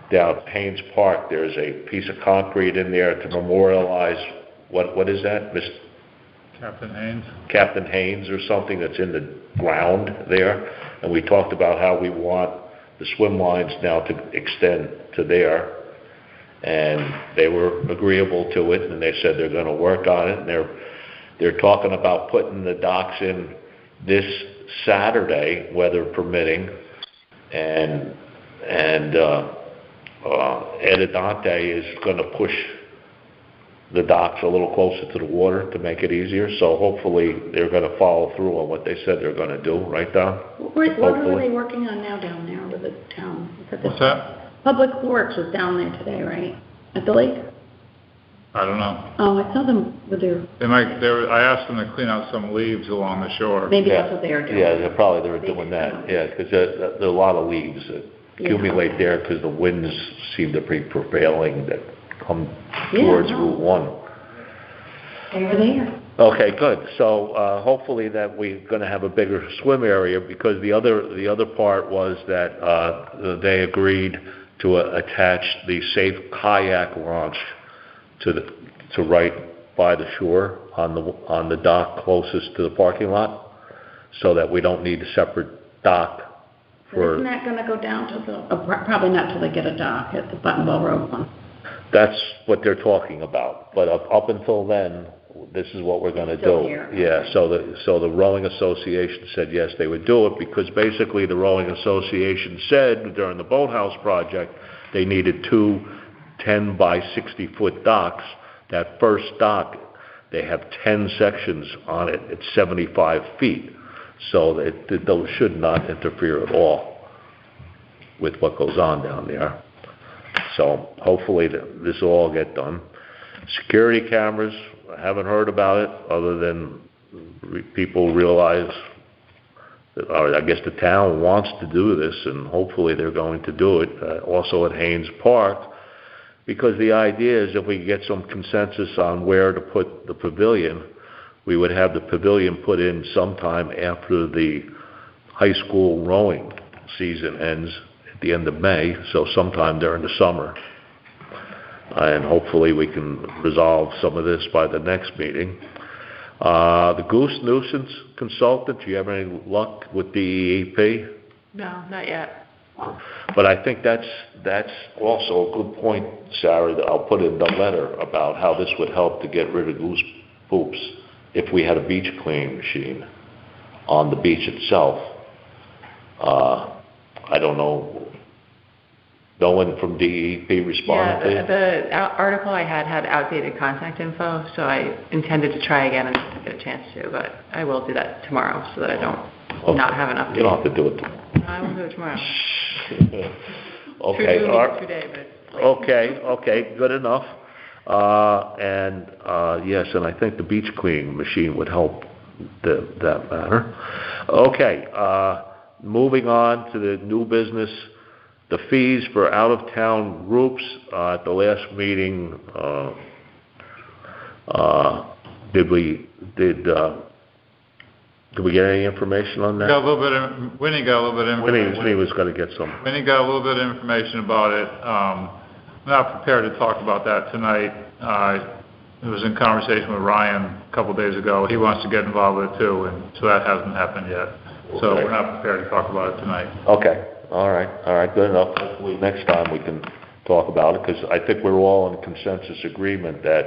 down at Haynes Park, there's a piece of concrete in there to memorialize, what is that,
Captain Haynes?
Captain Haynes or something that's in the ground there, and we talked about how we want the swim lines now to extend to there, and they were agreeable to it, and they said they're gonna work on it, and they're talking about putting the docks in this Saturday, weather permitting, and Ed Adante is gonna push the docks a little closer to the water to make it easier, so hopefully they're gonna follow through on what they said they're gonna do, right, Don?
What are
Hopefully.
they working on now down there with the town?
What's that?
Public Works was down there today, right? At the lake?
I don't know.
Oh, I saw them with their,
I asked them to clean out some leaves along the shore.
maybe that's what they are doing.
Yeah, they were doing that, yeah, because there are a lot of leaves that accumulate there because the winds seem to be prevailing that come towards Route 1.
They were there.
Okay, good. So, hopefully that we're gonna have a bigger swim area, because the other part was that, they agreed to attach the safe kayak launch to right by the shore on the dock closest to the parking lot, so that we don't need a separate dock
But isn't that gonna go down to probably not till they get a dock at the Buttonwell Road one?
That's what they're talking about, but up until then, this is what we're gonna
Still
do.
here.
Yeah, so the rowing association said yes, they would do it, because basically the rowing association said during the boathouse project, they needed 2 10 by 60 foot docks. That first dock, they have 10 sections on it, it's 75 feet, so those should not interfere at all with what goes on down there. So hopefully this will all get done. Security cameras, I haven't heard about it, other than people realize that, or I guess the town wants to do this, and hopefully they're going to do it, also at Haynes Park, because the idea is if we get some consensus on where to put the pavilion, we would have the pavilion put in sometime after the high school rowing season ends at the end of May, so sometime during the summer. And hopefully we can resolve some of this by the next meeting. The goose nuisance consultant, do you have any luck with DEP?
No, not yet.
But I think that's also a good point, Sarah, that I'll put in the letter about how this would help to get rid of goose poops if we had a beach cleaning machine on the beach itself. I don't know. No one from DEP responded to you?
The article I had outdated contact info, so I intended to try again and didn't get a chance to, but I will do that tomorrow so that I don't not have an update.
You don't have to do it tomorrow.
No, I will do it tomorrow.
Okay,
True
all right.
today, but like,
Okay, good enough. Yes, and I think the beach cleaning machine would help that matter. Okay, moving on to the new business, the fees for out-of-town groups. At the last meeting, did we get any information on that?
Got a little bit of, Winnie got a little bit of information.
Winnie was gonna get some.
Winnie got a little bit of information about it. I'm not prepared to talk about that tonight. It was in conversation with Ryan a couple days ago. He wants to get involved with it too, and so that hasn't happened yet. So
Okay.
we're not prepared to talk about it tonight.
Okay, all right, good enough. Hopefully next time we can talk about it, because I think we're all in consensus agreement that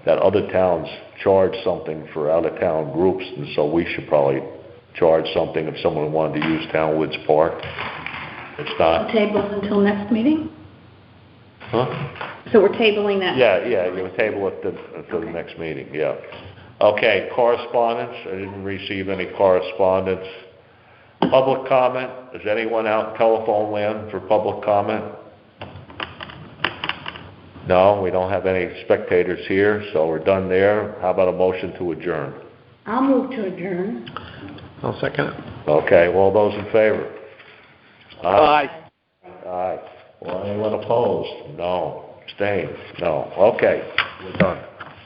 other towns charge something for out-of-town groups, and so we should probably charge something if someone wanted to use Town Woods Park. It's not,
Tables until next meeting?
huh?
So we're tabling that?
Yeah, you would table it until the next meeting, yeah. Okay, correspondence, I didn't receive any correspondence. Public comment, is anyone out in telephone land for public comment? No, we don't have any spectators here, so we're done there. How about a motion to adjourn?
I'll move to adjourn.
I'll second it.
Okay, all those in favor?
Aye.
Aye. Well, anyone opposed? No. Abstained? No. Okay, we're done.